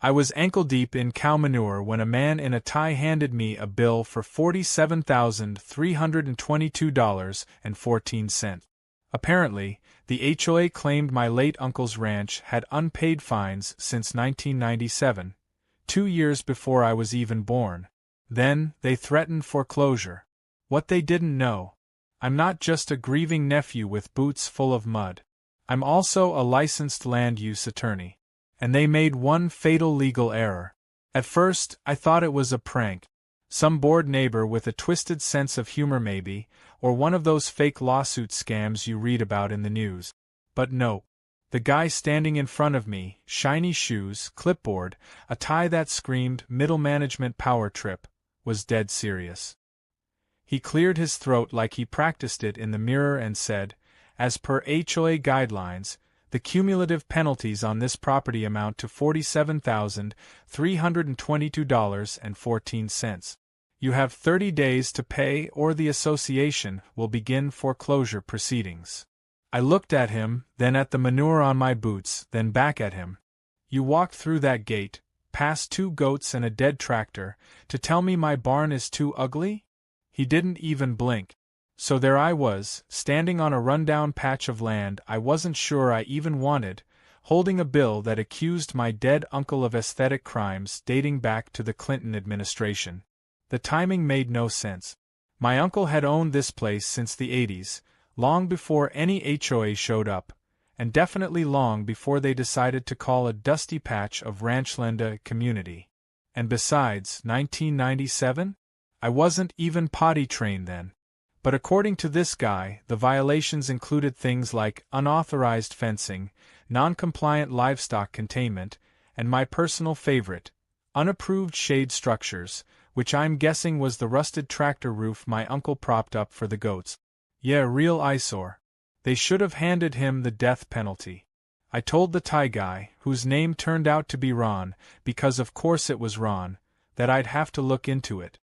I was ankle-deep in cow manure when a man in a tie handed me a bill for $47,322.14. Apparently, the HOA claimed my late uncle's ranch had unpaid fines since 1997, 2 years before I was even born. Then, they threatened foreclosure. What they didn't know: I'm not just a grieving nephew with boots full of mud. I'm also a licensed land use attorney. And they made one fatal legal error. At first, I thought it was a prank. Some bored neighbor with a twisted sense of humor maybe, or one of those fake lawsuit scams you read about in the news. But no. The guy standing in front of me, shiny shoes, clipboard, a tie that screamed middle management power trip, was dead serious. He cleared his throat like he practiced it in the mirror and said, "As per HOA guidelines, the cumulative penalties on this property amount to $47,322.14. You have 30 days to pay or the association will begin foreclosure proceedings." I looked at him, then at the manure on my boots, then back at him. "You walked through that gate, past 2 goats and a dead tractor, to tell me my barn is too ugly?" He didn't even blink. So there I was, standing on a rundown patch of land I wasn't sure I even wanted, holding a bill that accused my dead uncle of aesthetic crimes dating back to the Clinton administration. The timing made no sense. My uncle had owned this place since the 80s, long before any HOA showed up, and definitely long before they decided to call a dusty patch of ranchland a community. And besides, 1997? I wasn't even potty trained then. But according to this guy, the violations included things like unauthorized fencing, non-compliant livestock containment, and my personal favorite, unapproved shade structures, which I'm guessing was the rusted tractor roof my uncle propped up for the goats. Yeah, real eyesore. They should have handed him the death penalty. I told the tie guy, whose name turned out to be Ron, because of course it was Ron, that I'd have to look into it.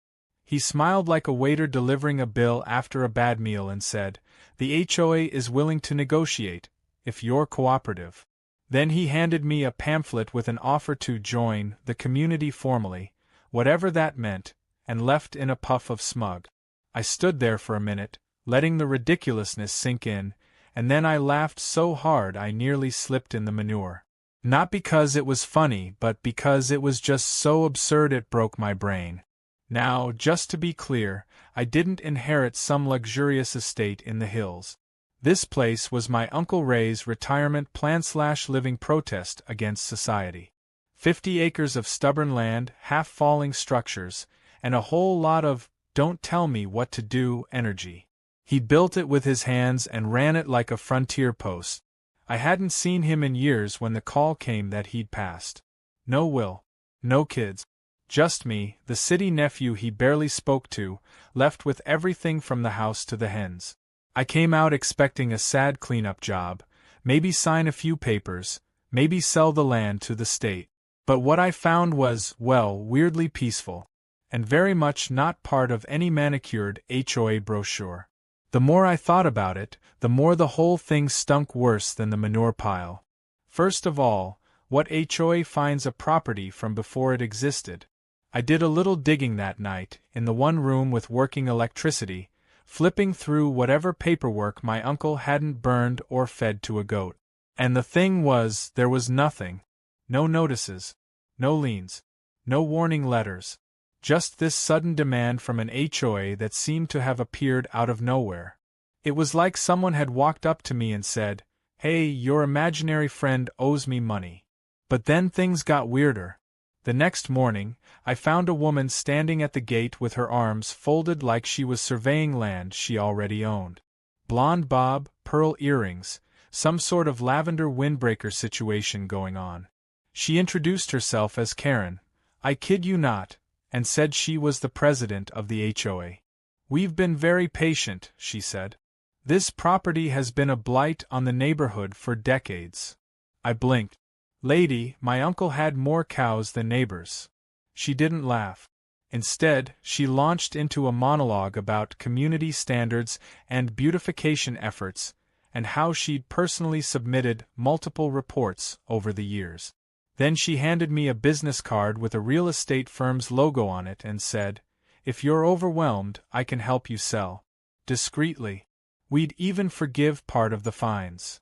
He smiled like a waiter delivering a bill after a bad meal and said, "The HOA is willing to negotiate, if you're cooperative." Then he handed me a pamphlet with an offer to join the community formally, whatever that meant, and left in a puff of smug. I stood there for a minute, letting the ridiculousness sink in, and then I laughed so hard I nearly slipped in the manure. Not because it was funny, but because it was just so absurd it broke my brain. Now, just to be clear, I didn't inherit some luxurious estate in the hills. This place was my Uncle Ray's retirement plan/living protest against society. 50 acres of stubborn land, half-falling structures, and a whole lot of don't-tell-me-what-to-do energy. He built it with his hands and ran it like a frontier post. I hadn't seen him in years when the call came that he'd passed. No will. No kids. Just me, the city nephew he barely spoke to, left with everything from the house to the hens. I came out expecting a sad cleanup job, maybe sign a few papers, maybe sell the land to the state. But what I found was, well, weirdly peaceful, and very much not part of any manicured HOA brochure. The more I thought about it, the more the whole thing stunk worse than the manure pile. First of all, what HOA finds a property from before it existed? I did a little digging that night, in the one room with working electricity, flipping through whatever paperwork my uncle hadn't burned or fed to a goat. And the thing was, there was nothing. No notices. No liens. No warning letters. Just this sudden demand from an HOA that seemed to have appeared out of nowhere. It was like someone had walked up to me and said, "Hey, your imaginary friend owes me money." But then things got weirder. The next morning, I found a woman standing at the gate with her arms folded like she was surveying land she already owned. Blonde bob, pearl earrings, some sort of lavender windbreaker situation going on. She introduced herself as Karen, I kid you not, and said she was the president of the HOA. "We've been very patient," she said. "This property has been a blight on the neighborhood for decades." I blinked. "Lady, my uncle had more cows than neighbors." She didn't laugh. Instead, she launched into a monologue about community standards and beautification efforts, and how she'd personally submitted multiple reports over the years. Then she handed me a business card with a real estate firm's logo on it and said, "If you're overwhelmed, I can help you sell." Discreetly. We'd even forgive part of the fines.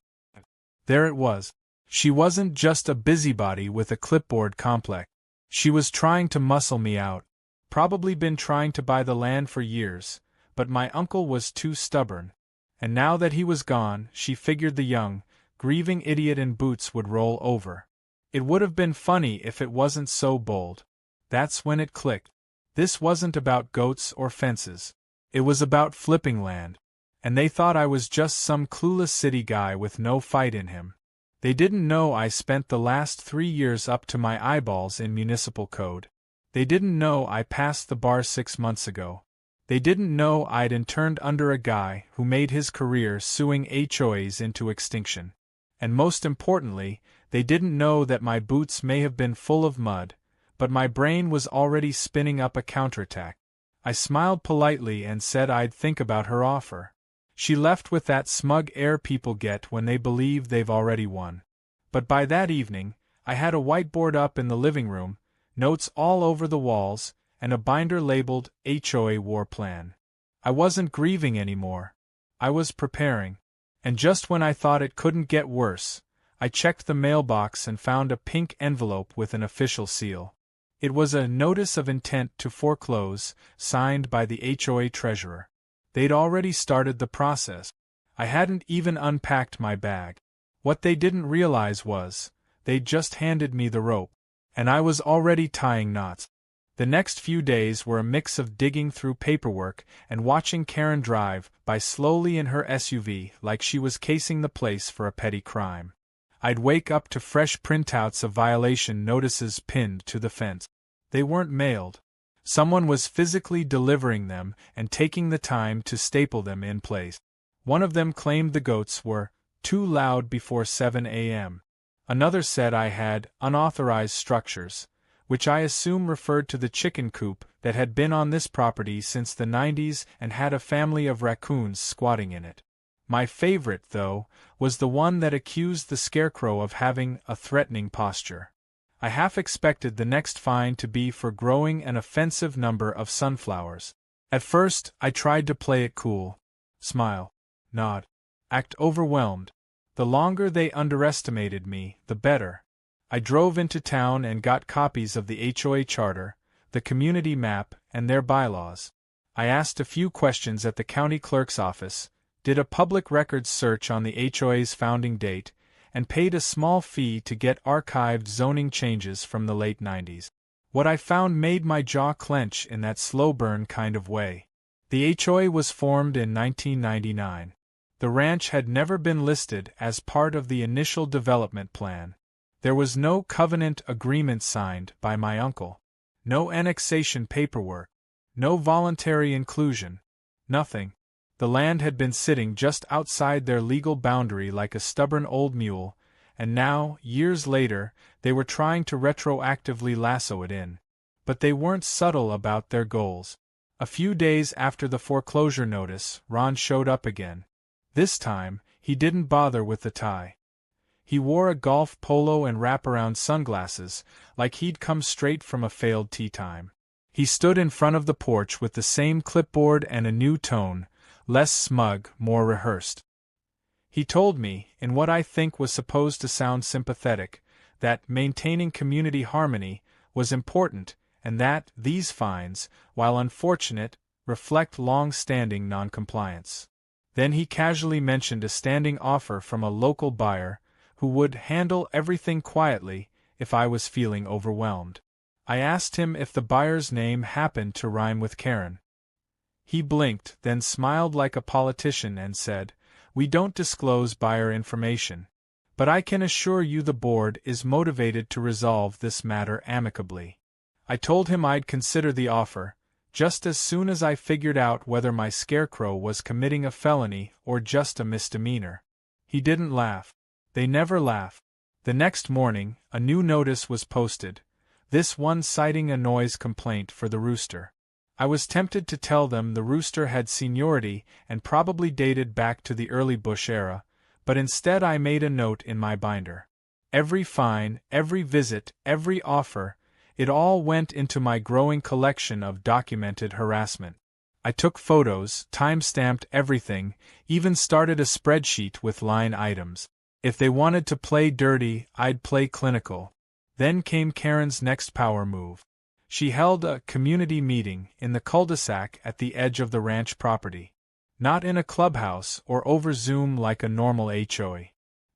There it was. She wasn't just a busybody with a clipboard complex. She was trying to muscle me out. Probably been trying to buy the land for years, but my uncle was too stubborn. And now that he was gone, she figured the young, grieving idiot in boots would roll over. It would have been funny if it wasn't so bold. That's when it clicked. This wasn't about goats or fences. It was about flipping land. And they thought I was just some clueless city guy with no fight in him. They didn't know I spent the last 3 years up to my eyeballs in municipal code. They didn't know I passed the bar 6 months ago. They didn't know I'd interned under a guy who made his career suing HOAs into extinction. And most importantly, they didn't know that my boots may have been full of mud, but my brain was already spinning up a counterattack. I smiled politely and said I'd think about her offer. She left with that smug air people get when they believe they've already won. But by that evening, I had a whiteboard up in the living room, notes all over the walls, and a binder labeled HOA War Plan. I wasn't grieving anymore. I was preparing. And just when I thought it couldn't get worse, I checked the mailbox and found a pink envelope with an official seal. It was a notice of intent to foreclose, signed by the HOA treasurer. They'd already started the process. I hadn't even unpacked my bag. What they didn't realize was, they'd just handed me the rope, and I was already tying knots. The next few days were a mix of digging through paperwork and watching Karen drive by slowly in her SUV like she was casing the place for a petty crime. I'd wake up to fresh printouts of violation notices pinned to the fence. They weren't mailed. Someone was physically delivering them and taking the time to staple them in place. One of them claimed the goats were too loud before 7 a.m. Another said I had unauthorized structures, which I assume referred to the chicken coop that had been on this property since the 90s and had a family of raccoons squatting in it. My favorite, though, was the one that accused the scarecrow of having a threatening posture. I half expected the next fine to be for growing an offensive number of sunflowers. At first, I tried to play it cool. Smile. Nod. Act overwhelmed. The longer they underestimated me, the better. I drove into town and got copies of the HOA charter, the community map, and their bylaws. I asked a few questions at the county clerk's office, did a public records search on the HOA's founding date, and paid a small fee to get archived zoning changes from the late 90s. What I found made my jaw clench in that slow burn kind of way. The HOA was formed in 1999. The ranch had never been listed as part of the initial development plan. There was no covenant agreement signed by my uncle. No annexation paperwork. No voluntary inclusion. Nothing. The land had been sitting just outside their legal boundary like a stubborn old mule, and now, years later, they were trying to retroactively lasso it in. But they weren't subtle about their goals. A few days after the foreclosure notice, Ron showed up again. This time, he didn't bother with the tie. He wore a golf polo and wraparound sunglasses, like he'd come straight from a failed tea time. He stood in front of the porch with the same clipboard and a new tone, less smug, more rehearsed. He told me, in what I think was supposed to sound sympathetic, that maintaining community harmony was important and that these fines, while unfortunate, reflect long-standing noncompliance. Then he casually mentioned a standing offer from a local buyer who would handle everything quietly if I was feeling overwhelmed. I asked him if the buyer's name happened to rhyme with Karen. He blinked, then smiled like a politician and said, "We don't disclose buyer information, but I can assure you the board is motivated to resolve this matter amicably." I told him I'd consider the offer, just as soon as I figured out whether my scarecrow was committing a felony or just a misdemeanor. He didn't laugh. They never laugh. The next morning, a new notice was posted, this one citing a noise complaint for the rooster. I was tempted to tell them the rooster had seniority and probably dated back to the early Bush era, but instead I made a note in my binder. Every fine, every visit, every offer, it all went into my growing collection of documented harassment. I took photos, time-stamped everything, even started a spreadsheet with line items. If they wanted to play dirty, I'd play clinical. Then came Karen's next power move. She held a community meeting in the cul-de-sac at the edge of the ranch property. Not in a clubhouse or over Zoom like a normal HOA.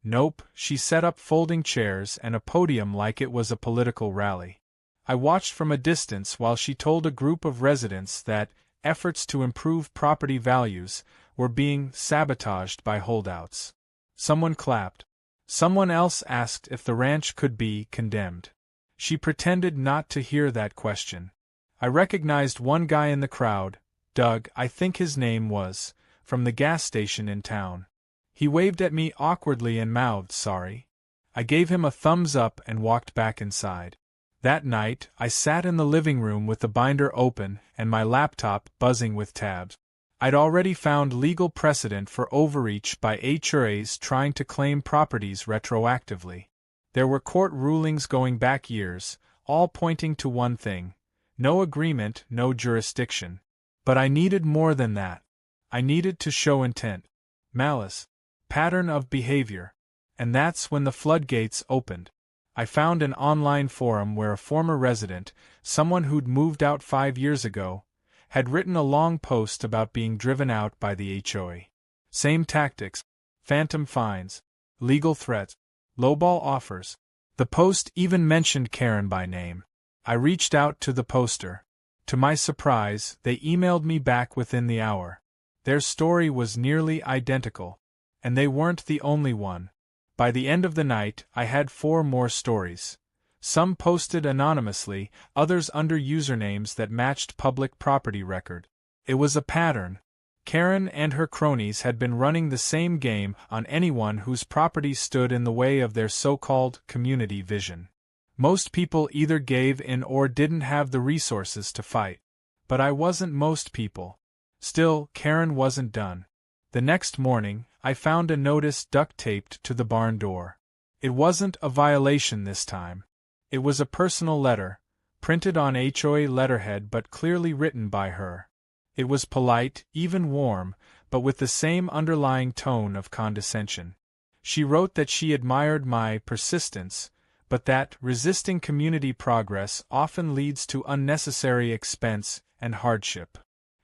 Nope, she set up folding chairs and a podium like it was a political rally. I watched from a distance while she told a group of residents that efforts to improve property values were being sabotaged by holdouts. Someone clapped. Someone else asked if the ranch could be condemned. She pretended not to hear that question. I recognized one guy in the crowd, Doug, I think his name was, from the gas station in town. He waved at me awkwardly and mouthed sorry. I gave him a thumbs up and walked back inside. That night, I sat in the living room with the binder open and my laptop buzzing with tabs. I'd already found legal precedent for overreach by HOAs trying to claim properties retroactively. There were court rulings going back years, all pointing to one thing: no agreement, no jurisdiction. But I needed more than that. I needed to show intent, malice, pattern of behavior. And that's when the floodgates opened. I found an online forum where a former resident, someone who'd moved out 5 years ago, had written a long post about being driven out by the HOA. Same tactics: phantom fines, legal threats, lowball offers. The post even mentioned Karen by name. I reached out to the poster. To my surprise, they emailed me back within the hour. Their story was nearly identical. And they weren't the only one. By the end of the night, I had 4 more stories. Some posted anonymously, others under usernames that matched public property record. It was a pattern. Karen and her cronies had been running the same game on anyone whose property stood in the way of their so-called community vision. Most people either gave in or didn't have the resources to fight. But I wasn't most people. Still, Karen wasn't done. The next morning, I found a notice duct-taped to the barn door. It wasn't a violation this time. It was a personal letter, printed on HOA letterhead but clearly written by her. It was polite, even warm, but with the same underlying tone of condescension. She wrote that she admired my persistence, but that resisting community progress often leads to unnecessary expense and hardship.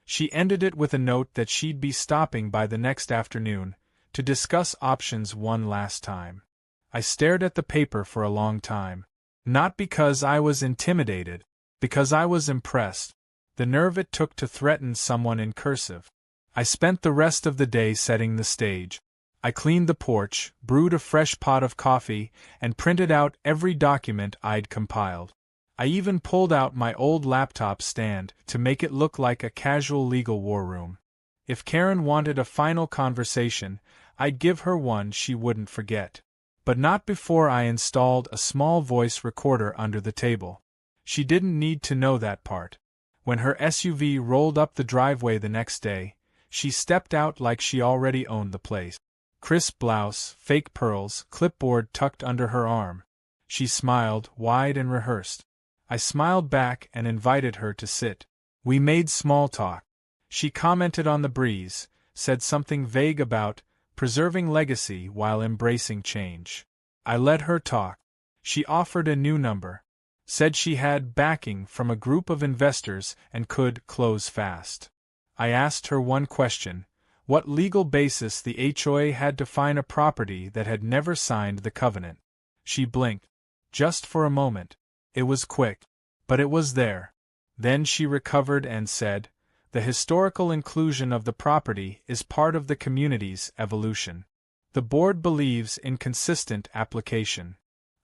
She ended it with a note that she'd be stopping by the next afternoon to discuss options one last time. I stared at the paper for a long time. Not because I was intimidated, because I was impressed. The nerve it took to threaten someone in cursive. I spent the rest of the day setting the stage. I cleaned the porch, brewed a fresh pot of coffee, and printed out every document I'd compiled. I even pulled out my old laptop stand to make it look like a casual legal war room. If Karen wanted a final conversation, I'd give her one she wouldn't forget. But not before I installed a small voice recorder under the table. She didn't need to know that part. When her SUV rolled up the driveway the next day, she stepped out like she already owned the place. Crisp blouse, fake pearls, clipboard tucked under her arm. She smiled, wide and rehearsed. I smiled back and invited her to sit. We made small talk. She commented on the breeze, said something vague about preserving legacy while embracing change. I let her talk. She offered a new number. Said she had backing from a group of investors and could close fast. I asked her one question: what legal basis the HOA had to fine a property that had never signed the covenant. She blinked. Just for a moment. It was quick. But it was there. Then she recovered and said, "The historical inclusion of the property is part of the community's evolution. The board believes in consistent application."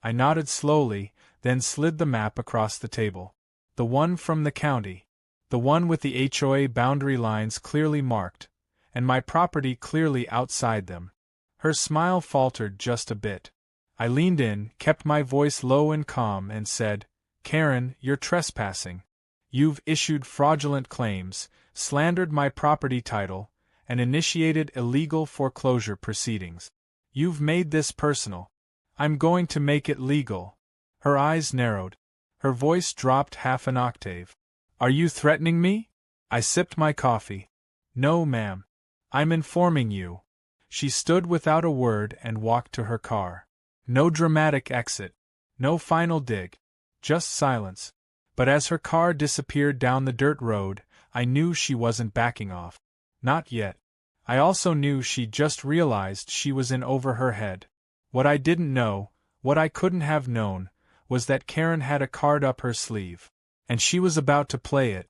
I nodded slowly, then slid the map across the table. The one from the county. The one with the HOA boundary lines clearly marked, and my property clearly outside them. Her smile faltered just a bit. I leaned in, kept my voice low and calm, and said, "Karen, you're trespassing. You've issued fraudulent claims, slandered my property title, and initiated illegal foreclosure proceedings. You've made this personal. I'm going to make it legal. Her eyes narrowed. Her voice dropped half an octave. Are you threatening me? I sipped my coffee. No, ma'am. I'm informing you. She stood without a word and walked to her car. No dramatic exit. No final dig. Just silence. But as her car disappeared down the dirt road, I knew she wasn't backing off. Not yet. I also knew she'd just realized she was in over her head. What I didn't know, what I couldn't have known, was that Karen had a card up her sleeve. And she was about to play it.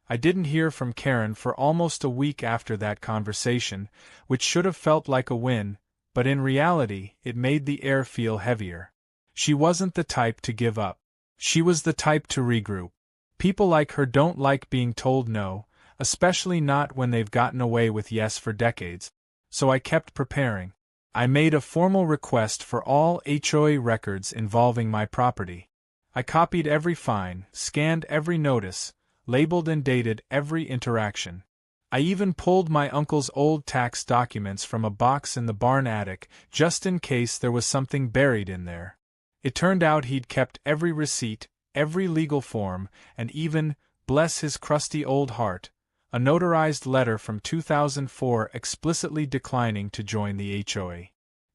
I didn't hear from Karen for almost a week after that conversation, which should have felt like a win, but in reality, it made the air feel heavier. She wasn't the type to give up. She was the type to regroup. People like her don't like being told no, especially not when they've gotten away with yes for decades. So I kept preparing. I made a formal request for all HOA records involving my property. I copied every fine, scanned every notice, labeled and dated every interaction. I even pulled my uncle's old tax documents from a box in the barn attic, just in case there was something buried in there. It turned out he'd kept every receipt, every legal form, and even, bless his crusty old heart, a notarized letter from 2004 explicitly declining to join the HOA.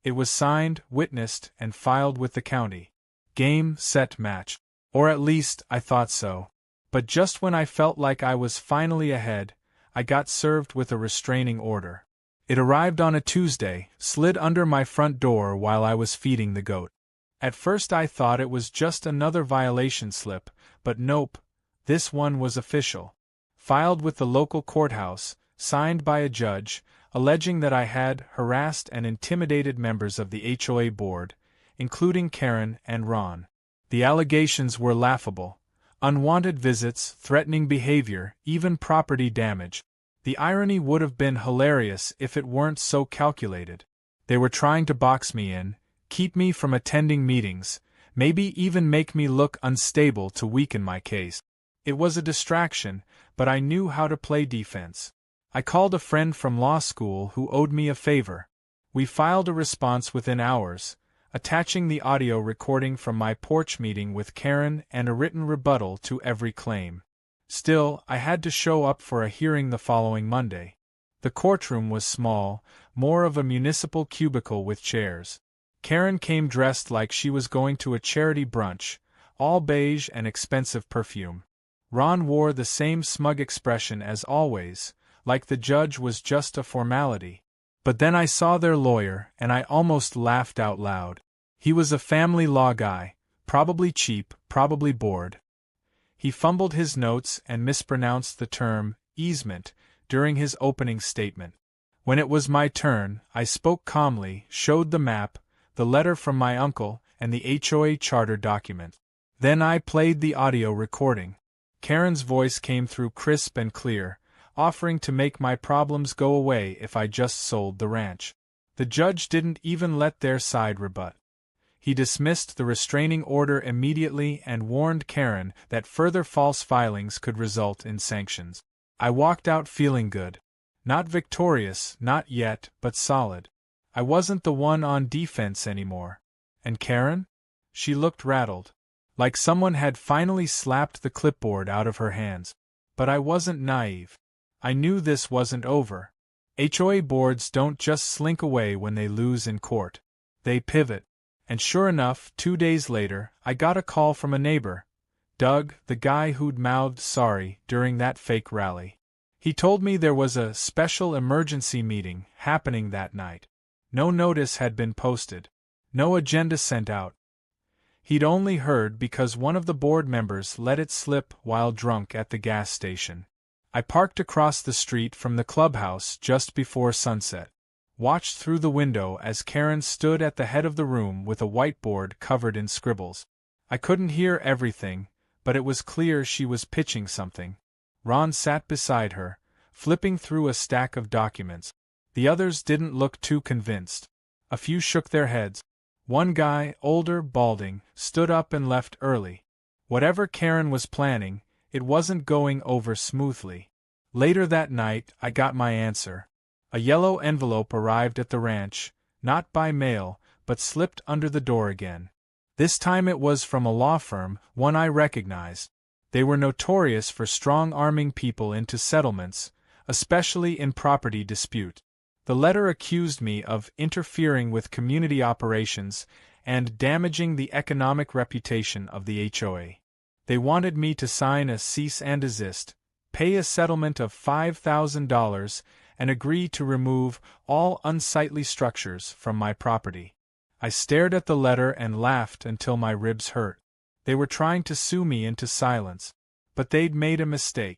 It was signed, witnessed, and filed with the county. Game, set, match. Or at least, I thought so. But just when I felt like I was finally ahead, I got served with a restraining order. It arrived on a Tuesday, slid under my front door while I was feeding the goat. At first I thought it was just another violation slip, but nope, this one was official. Filed with the local courthouse, signed by a judge, alleging that I had harassed and intimidated members of the HOA board, including Karen and Ron. The allegations were laughable. Unwanted visits, threatening behavior, even property damage. The irony would have been hilarious if it weren't so calculated. They were trying to box me in, keep me from attending meetings, maybe even make me look unstable to weaken my case. It was a distraction, but I knew how to play defense. I called a friend from law school who owed me a favor. We filed a response within hours, attaching the audio recording from my porch meeting with Karen and a written rebuttal to every claim. Still, I had to show up for a hearing the following Monday. The courtroom was small, more of a municipal cubicle with chairs. Karen came dressed like she was going to a charity brunch, all beige and expensive perfume. Ron wore the same smug expression as always, like the judge was just a formality. But then I saw their lawyer, and I almost laughed out loud. He was a family law guy, probably cheap, probably bored. He fumbled his notes and mispronounced the term, easement, during his opening statement. When it was my turn, I spoke calmly, showed the map, the letter from my uncle, and the HOA charter document. Then I played the audio recording. Karen's voice came through crisp and clear, offering to make my problems go away if I just sold the ranch. The judge didn't even let their side rebut. He dismissed the restraining order immediately and warned Karen that further false filings could result in sanctions. I walked out feeling good. Not victorious, not yet, but solid. I wasn't the one on defense anymore. And Karen? She looked rattled. Like someone had finally slapped the clipboard out of her hands. But I wasn't naive. I knew this wasn't over. HOA boards don't just slink away when they lose in court. They pivot. And sure enough, 2 days later, I got a call from a neighbor. Doug, the guy who'd mouthed sorry during that fake rally. He told me there was a special emergency meeting happening that night. No notice had been posted. No agenda sent out. He'd only heard because one of the board members let it slip while drunk at the gas station. I parked across the street from the clubhouse just before sunset. Watched through the window as Karen stood at the head of the room with a whiteboard covered in scribbles. I couldn't hear everything, but it was clear she was pitching something. Ron sat beside her, flipping through a stack of documents. The others didn't look too convinced. A few shook their heads. One guy, older, balding, stood up and left early. Whatever Karen was planning, it wasn't going over smoothly. Later that night, I got my answer. A yellow envelope arrived at the ranch, not by mail, but slipped under the door again. This time it was from a law firm, one I recognized. They were notorious for strong-arming people into settlements, especially in property dispute. The letter accused me of interfering with community operations and damaging the economic reputation of the HOA. They wanted me to sign a cease and desist, pay a settlement of $5,000, and agree to remove all unsightly structures from my property. I stared at the letter and laughed until my ribs hurt. They were trying to sue me into silence, but they'd made a mistake.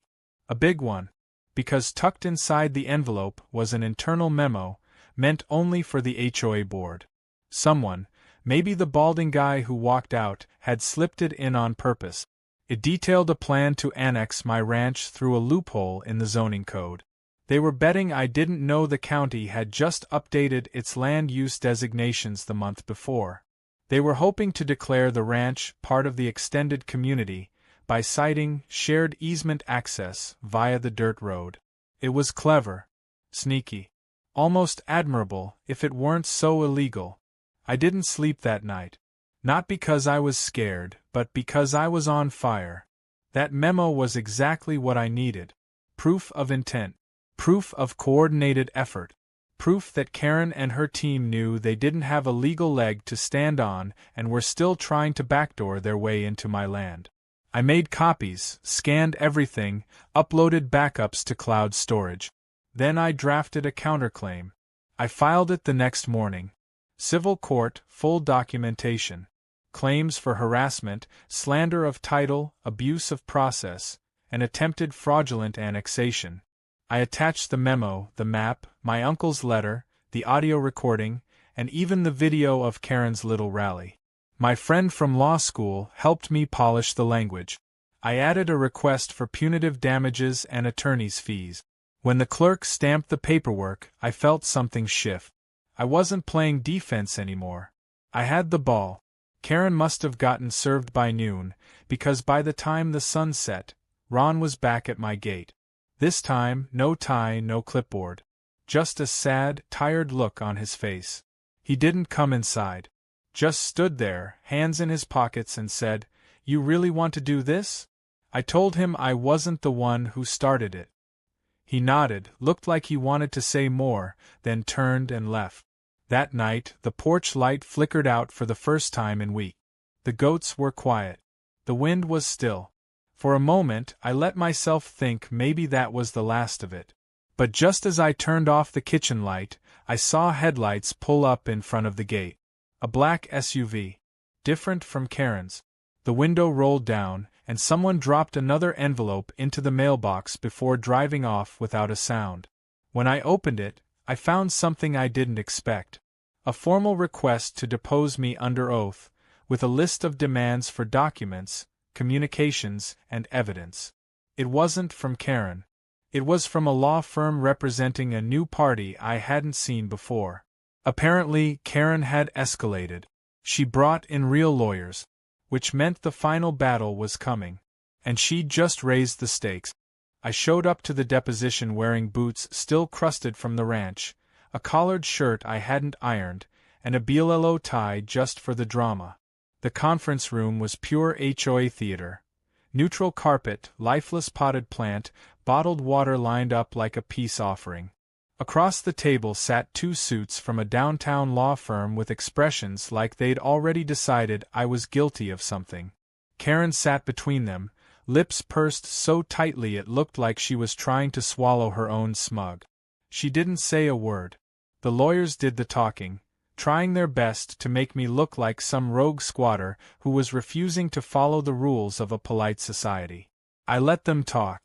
A big one, because tucked inside the envelope was an internal memo, meant only for the HOA board. Someone, maybe the balding guy who walked out, had slipped it in on purpose. It detailed a plan to annex my ranch through a loophole in the zoning code. They were betting I didn't know the county had just updated its land use designations the month before. They were hoping to declare the ranch part of the extended community by citing shared easement access via the dirt road. It was clever, sneaky, almost admirable if it weren't so illegal. I didn't sleep that night. Not because I was scared, but because I was on fire. That memo was exactly what I needed. Proof of intent. Proof of coordinated effort. Proof that Karen and her team knew they didn't have a legal leg to stand on and were still trying to backdoor their way into my land. I made copies, scanned everything, uploaded backups to cloud storage. Then I drafted a counterclaim. I filed it the next morning. Civil court, full documentation. Claims for harassment, slander of title, abuse of process, and attempted fraudulent annexation. I attached the memo, the map, my uncle's letter, the audio recording, and even the video of Karen's little rally. My friend from law school helped me polish the language. I added a request for punitive damages and attorney's fees. When the clerk stamped the paperwork, I felt something shift. I wasn't playing defense anymore. I had the ball. Karen must have gotten served by noon, because by the time the sun set, Ron was back at my gate. This time, no tie, no clipboard. Just a sad, tired look on his face. He didn't come inside. Just stood there, hands in his pockets, and said, "You really want to do this?" I told him I wasn't the one who started it. He nodded, looked like he wanted to say more, then turned and left. That night, the porch light flickered out for the first time in weeks. The goats were quiet. The wind was still. For a moment, I let myself think maybe that was the last of it. But just as I turned off the kitchen light, I saw headlights pull up in front of the gate. A black SUV. Different from Karen's. The window rolled down, and someone dropped another envelope into the mailbox before driving off without a sound. When I opened it, I found something I didn't expect. A formal request to depose me under oath, with a list of demands for documents, communications, and evidence. It wasn't from Karen. It was from a law firm representing a new party I hadn't seen before. Apparently, Karen had escalated. She brought in real lawyers, which meant the final battle was coming. And she'd just raised the stakes. I showed up to the deposition wearing boots still crusted from the ranch, a collared shirt I hadn't ironed, and a BLO tie just for the drama. The conference room was pure HOA theater. Neutral carpet, lifeless potted plant, bottled water lined up like a peace offering. Across the table sat two suits from a downtown law firm with expressions like they'd already decided I was guilty of something. Karen sat between them, lips pursed so tightly it looked like she was trying to swallow her own smug. She didn't say a word. The lawyers did the talking, trying their best to make me look like some rogue squatter who was refusing to follow the rules of a polite society. I let them talk.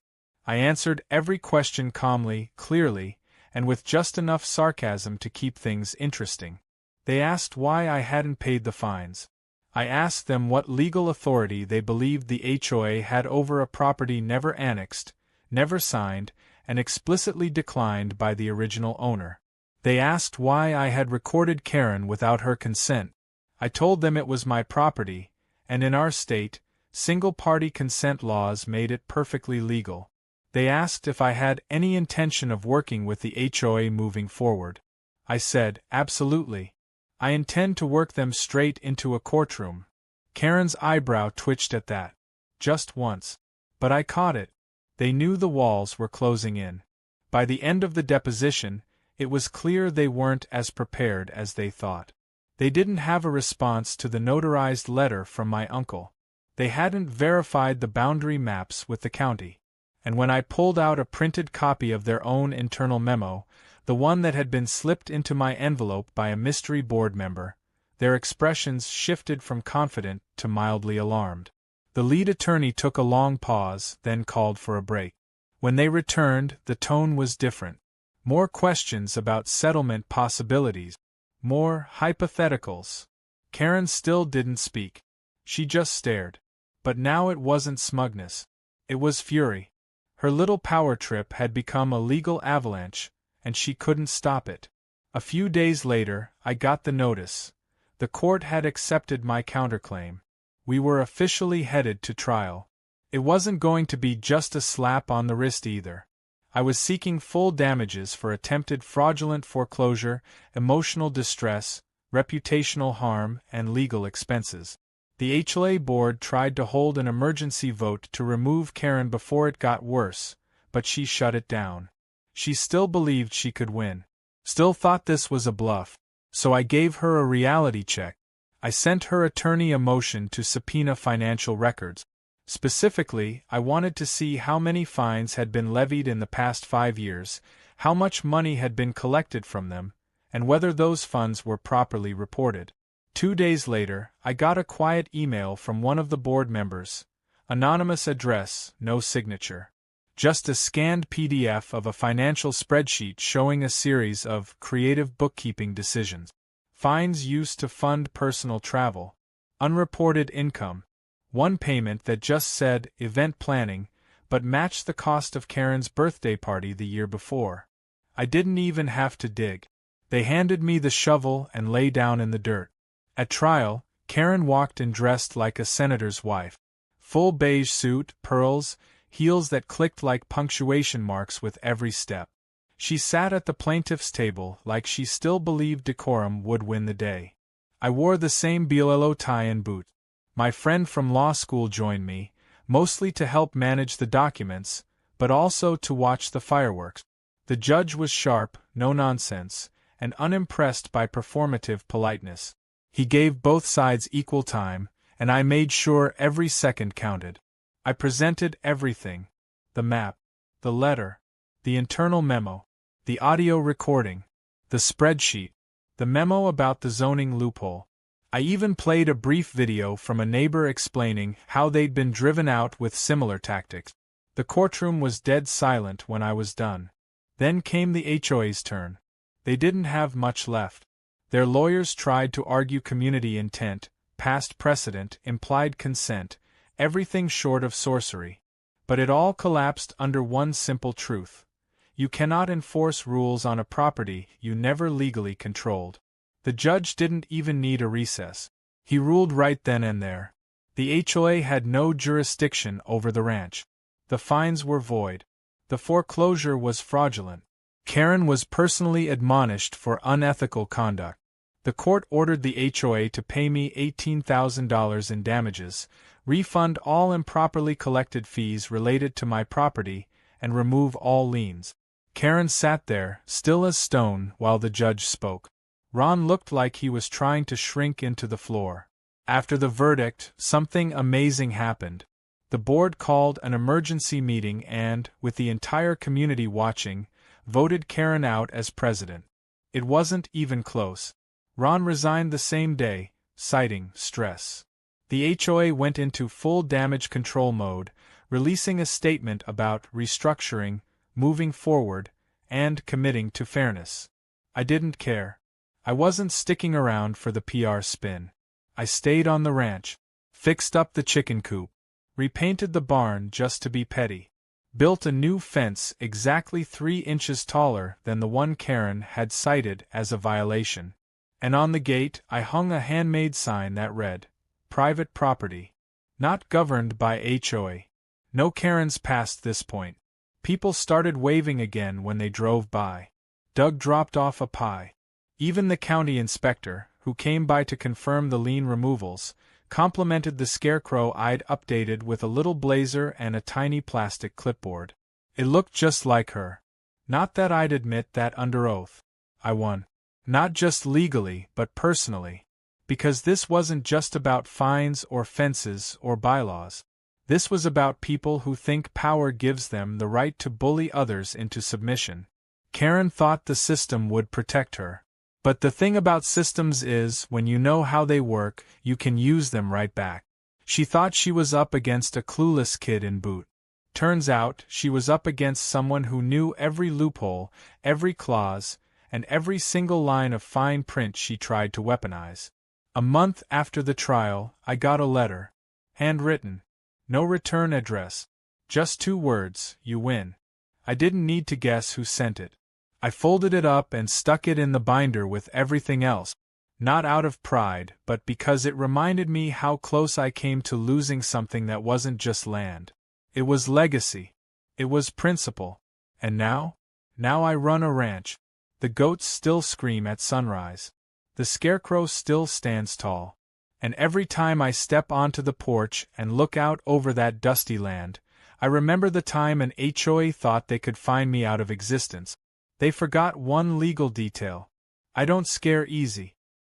I answered every question calmly, clearly, and with just enough sarcasm to keep things interesting. They asked why I hadn't paid the fines. I asked them what legal authority they believed the HOA had over a property never annexed, never signed, and explicitly declined by the original owner. They asked why I had recorded Karen without her consent. I told them it was my property, and in our state, single-party consent laws made it perfectly legal. They asked if I had any intention of working with the HOA moving forward. I said, absolutely. I intend to work them straight into a courtroom. Karen's eyebrow twitched at that. Just once. But I caught it. They knew the walls were closing in. By the end of the deposition, it was clear they weren't as prepared as they thought. They didn't have a response to the notarized letter from my uncle. They hadn't verified the boundary maps with the county. And when I pulled out a printed copy of their own internal memo, the one that had been slipped into my envelope by a mystery board member, their expressions shifted from confident to mildly alarmed. The lead attorney took a long pause, then called for a break. When they returned, the tone was different. More questions about settlement possibilities. More hypotheticals. Karen still didn't speak. She just stared. But now it wasn't smugness. It was fury. Her little power trip had become a legal avalanche, and she couldn't stop it. A few days later, I got the notice. The court had accepted my counterclaim. We were officially headed to trial. It wasn't going to be just a slap on the wrist either. I was seeking full damages for attempted fraudulent foreclosure, emotional distress, reputational harm, and legal expenses. The HOA board tried to hold an emergency vote to remove Karen before it got worse, but she shut it down. She still believed she could win. Still thought this was a bluff. So I gave her a reality check. I sent her attorney a motion to subpoena financial records. Specifically, I wanted to see how many fines had been levied in the past 5 years, how much money had been collected from them, and whether those funds were properly reported. 2 days later, I got a quiet email from one of the board members. Anonymous address, no signature. Just a scanned PDF of a financial spreadsheet showing a series of creative bookkeeping decisions. Fines used to fund personal travel. Unreported income. One payment that just said event planning, but matched the cost of Karen's birthday party the year before. I didn't even have to dig. They handed me the shovel and lay down in the dirt. At trial, Karen walked in dressed like a senator's wife. Full beige suit, pearls, heels that clicked like punctuation marks with every step. She sat at the plaintiff's table like she still believed decorum would win the day. I wore the same BLO tie and boots. My friend from law school joined me, mostly to help manage the documents, but also to watch the fireworks. The judge was sharp, no nonsense, and unimpressed by performative politeness. He gave both sides equal time, and I made sure every second counted. I presented everything: the map, the letter, the internal memo, the audio recording, the spreadsheet, the memo about the zoning loophole. I even played a brief video from a neighbor explaining how they'd been driven out with similar tactics. The courtroom was dead silent when I was done. Then came the HOA's turn. They didn't have much left. Their lawyers tried to argue community intent, past precedent, implied consent, everything short of sorcery. But it all collapsed under one simple truth. You cannot enforce rules on a property you never legally controlled. The judge didn't even need a recess. He ruled right then and there. The HOA had no jurisdiction over the ranch. The fines were void. The foreclosure was fraudulent. Karen was personally admonished for unethical conduct. The court ordered the HOA to pay me $18,000 in damages, refund all improperly collected fees related to my property, and remove all liens. Karen sat there, still as stone, while the judge spoke. Ron looked like he was trying to shrink into the floor. After the verdict, something amazing happened. The board called an emergency meeting and, with the entire community watching, voted Karen out as president. It wasn't even close. Ron resigned the same day, citing stress. The HOA went into full damage control mode, releasing a statement about restructuring, moving forward, and committing to fairness. I didn't care. I wasn't sticking around for the PR spin. I stayed on the ranch, fixed up the chicken coop, repainted the barn just to be petty, built a new fence exactly 3 inches taller than the one Karen had cited as a violation. And on the gate I hung a handmade sign that read, "Private property. Not governed by HOA." No Karens past this point. People started waving again when they drove by. Doug dropped off a pie. Even the county inspector, who came by to confirm the lien removals, complimented the scarecrow I'd updated with a little blazer and a tiny plastic clipboard. It looked just like her. Not that I'd admit that under oath. I won. Not just legally, but personally. Because this wasn't just about fines or fences or bylaws. This was about people who think power gives them the right to bully others into submission. Karen thought the system would protect her. But the thing about systems is, when you know how they work, you can use them right back. She thought she was up against a clueless kid in boot. Turns out, she was up against someone who knew every loophole, every clause, and every single line of fine print she tried to weaponize. A month after the trial, I got a letter. Handwritten. No return address. Just 2 words, "You win." I didn't need to guess who sent it. I folded it up and stuck it in the binder with everything else, not out of pride, but because it reminded me how close I came to losing something that wasn't just land. It was legacy. It was principle. And now? Now I run a ranch. The goats still scream at sunrise. The scarecrow still stands tall. And every time I step onto the porch and look out over that dusty land, I remember the time an HOA thought they could find me out of existence. They forgot one legal detail. I don't scare easy.